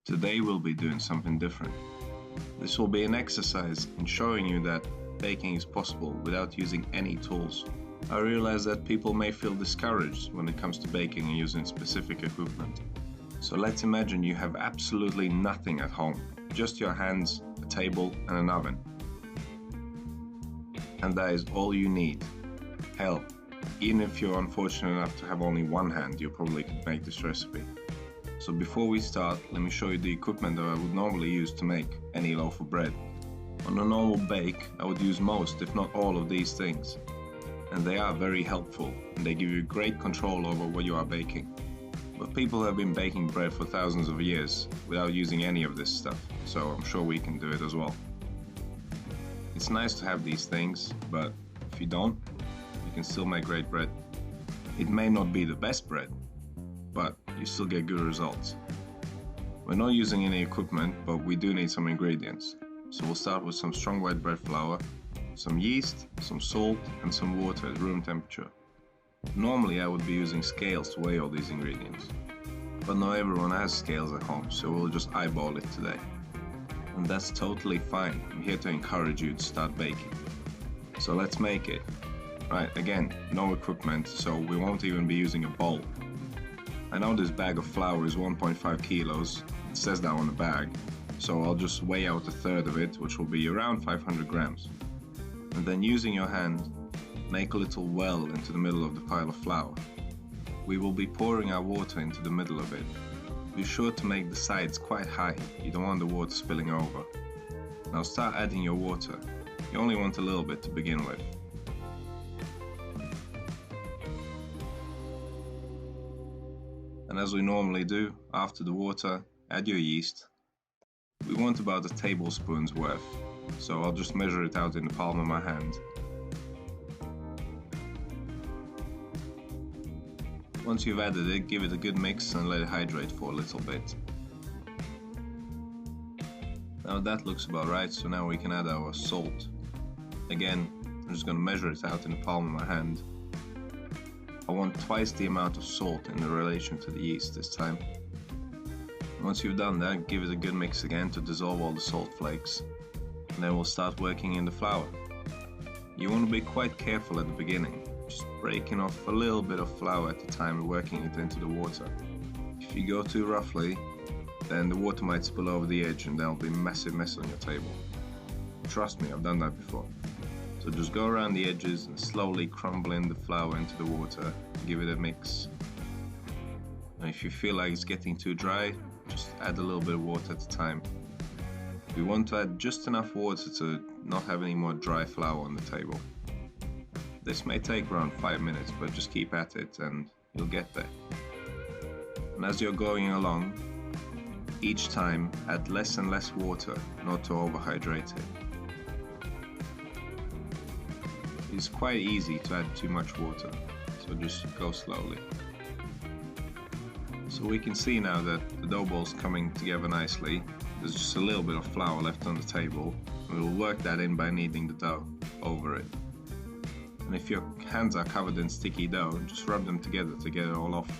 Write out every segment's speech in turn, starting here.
Today we'll be doing something different. This will be an exercise in showing you that baking is possible without using any tools. I realize that people may feel discouraged when it comes to baking and using specific equipment. So let's imagine you have absolutely nothing at home, just your hands, a table and an oven. And that is all you need. Hell, even if you're unfortunate enough to have only one hand, you probably could make this recipe. So before we start, let me show you the equipment that I would normally use to make any loaf of bread. On a normal bake, I would use most, if not all, of these things. And they are very helpful, and they give you great control over what you are baking. But people have been baking bread for thousands of years without using any of this stuff, so I'm sure we can do it as well. It's nice to have these things, but if you don't, you can still make great bread. It may not be the best bread, but you still get good results. We're not using any equipment, but we do need some ingredients. So we'll start with some strong white bread flour, some yeast, some salt, and some water at room temperature. Normally I would be using scales to weigh all these ingredients, but not everyone has scales at home, so we'll just eyeball it today. And that's totally fine. I'm here to encourage you to start baking. So let's make it. Right, again, no equipment, so we won't even be using a bowl. I know this bag of flour is 1.5 kilos, it says that on the bag, so I'll just weigh out a third of it, which will be around 500 grams. And then using your hand, make a little well into the middle of the pile of flour. We will be pouring our water into the middle of it. Be sure to make the sides quite high, you don't want the water spilling over. Now start adding your water. You only want a little bit to begin with. And as we normally do, after the water, add your yeast. We want about a tablespoon's worth, so I'll just measure it out in the palm of my hand. Once you've added it, give it a good mix and let it hydrate for a little bit. Now that looks about right, so now we can add our salt. Again, I'm just going to measure it out in the palm of my hand. I want twice the amount of salt in relation to the yeast this time. Once you've done that, give it a good mix again to dissolve all the salt flakes. And then we'll start working in the flour. You want to be quite careful at the beginning, just breaking off a little bit of flour at a time and working it into the water. If you go too roughly, then the water might spill over the edge and there'll be a massive mess on your table. Trust me, I've done that before. So just go around the edges and slowly crumble in the flour into the water, give it a mix. And if you feel like it's getting too dry, just add a little bit of water at a time. We want to add just enough water to not have any more dry flour on the table. This may take around 5 minutes, but just keep at it and you'll get there. And as you're going along, each time add less and less water, not to overhydrate it. It's quite easy to add too much water, so just go slowly. So we can see now that the dough ball's coming together nicely. There's just a little bit of flour left on the table, and we'll work that in by kneading the dough over it. And if your hands are covered in sticky dough, just rub them together to get it all off.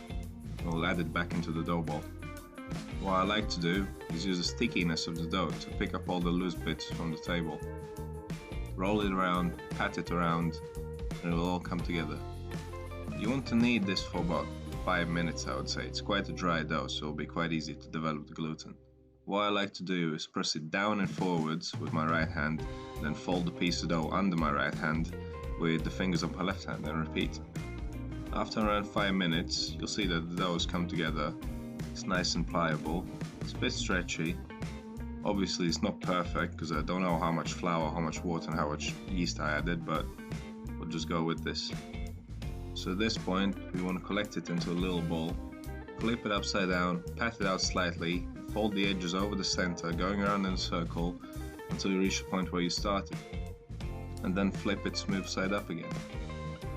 And we'll add it back into the dough ball. What I like to do is use the stickiness of the dough to pick up all the loose bits from the table. Roll it around, pat it around, and it will all come together. You want to knead this for about 5 minutes, I would say. It's quite a dry dough, so it'll be quite easy to develop the gluten. What I like to do is press it down and forwards with my right hand, then fold the piece of dough under my right hand with the fingers of my left hand and repeat. After around 5 minutes, you'll see that the dough has come together. It's nice and pliable, it's a bit stretchy. Obviously it's not perfect because I don't know how much flour, how much water and how much yeast I added, but we'll just go with this. So at this point we want to collect it into a little ball, flip it upside down, pat it out slightly, fold the edges over the center, going around in a circle until you reach the point where you started, and then flip it smooth side up again.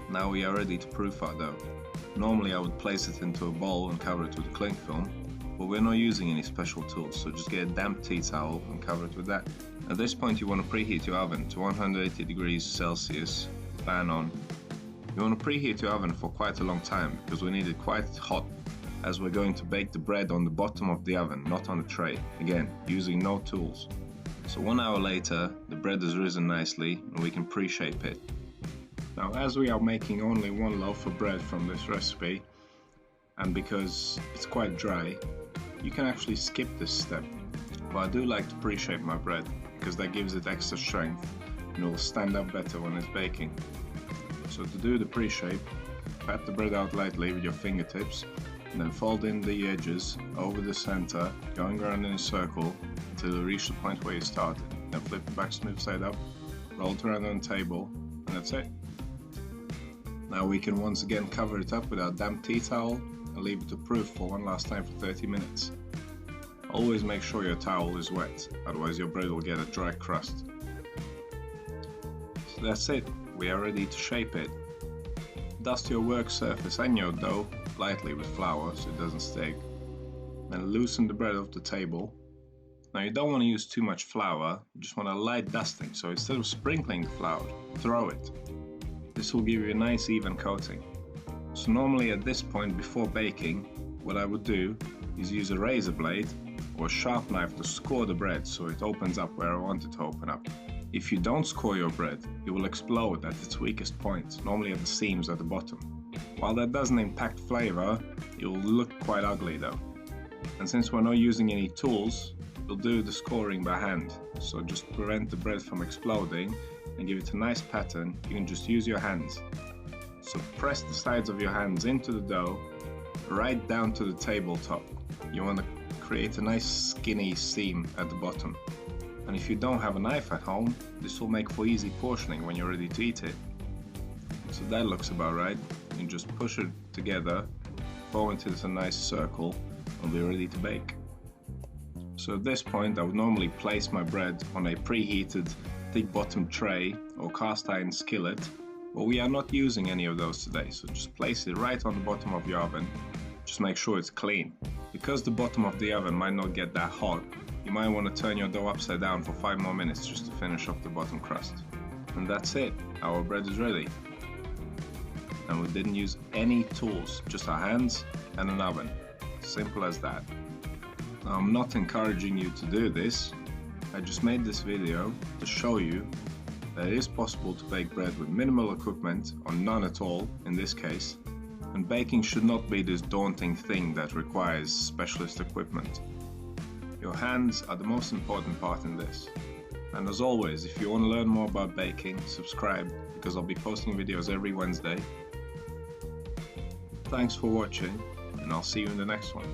Now we are ready to proof our dough. Normally I would place it into a bowl and cover it with cling film, but we're not using any special tools, so just get a damp tea towel and cover it with that. At this point you want to preheat your oven to 180 degrees Celsius, fan on. You want to preheat your oven for quite a long time because we need it quite hot as we're going to bake the bread on the bottom of the oven, not on a tray, again using no tools. So 1 hour later, the bread has risen nicely and we can pre-shape it. Now, as we are making only one loaf of bread from this recipe, and because it's quite dry, you can actually skip this step. But I do like to pre-shape my bread because that gives it extra strength and it will stand up better when it's baking. So to do the pre-shape, pat the bread out lightly with your fingertips and then fold in the edges over the center, going around in a circle until you reach the point where you started. Then flip it back smooth side up, roll it around on the table, and that's it. Now we can once again cover it up with our damp tea towel and leave it to proof for one last time for 30 minutes. Always make sure your towel is wet, otherwise your bread will get a dry crust. So that's it, we are ready to shape it. Dust your work surface and your dough lightly with flour so it doesn't stick. Then loosen the bread off the table. Now you don't want to use too much flour, you just want a light dusting, so instead of sprinkling the flour, throw it. This will give you a nice even coating. So normally at this point before baking, what I would do is use a razor blade or a sharp knife to score the bread so it opens up where I want it to open up. If you don't score your bread, it will explode at its weakest point, normally at the seams at the bottom. While that doesn't impact flavor, it will look quite ugly though. And since we're not using any tools, we'll do the scoring by hand. So just to prevent the bread from exploding and give it a nice pattern, you can just use your hands. So press the sides of your hands into the dough, right down to the tabletop. You want to create a nice skinny seam at the bottom. And if you don't have a knife at home, this will make for easy portioning when you're ready to eat it. So that looks about right. You can just push it together, form it into a nice circle, and we're ready to bake. So at this point I would normally place my bread on a preheated thick bottom tray or cast iron skillet, but we are not using any of those today, so just place it right on the bottom of your oven. Just make sure it's clean. Because the bottom of the oven might not get that hot, you might want to turn your dough upside down for 5 more minutes just to finish off the bottom crust. And that's it, our bread is ready. And we didn't use any tools, just our hands and an oven. Simple as that. Now, I'm not encouraging you to do this, I just made this video to show you that it is possible to bake bread with minimal equipment, or none at all in this case, and baking should not be this daunting thing that requires specialist equipment. Your hands are the most important part in this. And as always, if you want to learn more about baking, subscribe, because I'll be posting videos every Wednesday. Thanks for watching, and I'll see you in the next one.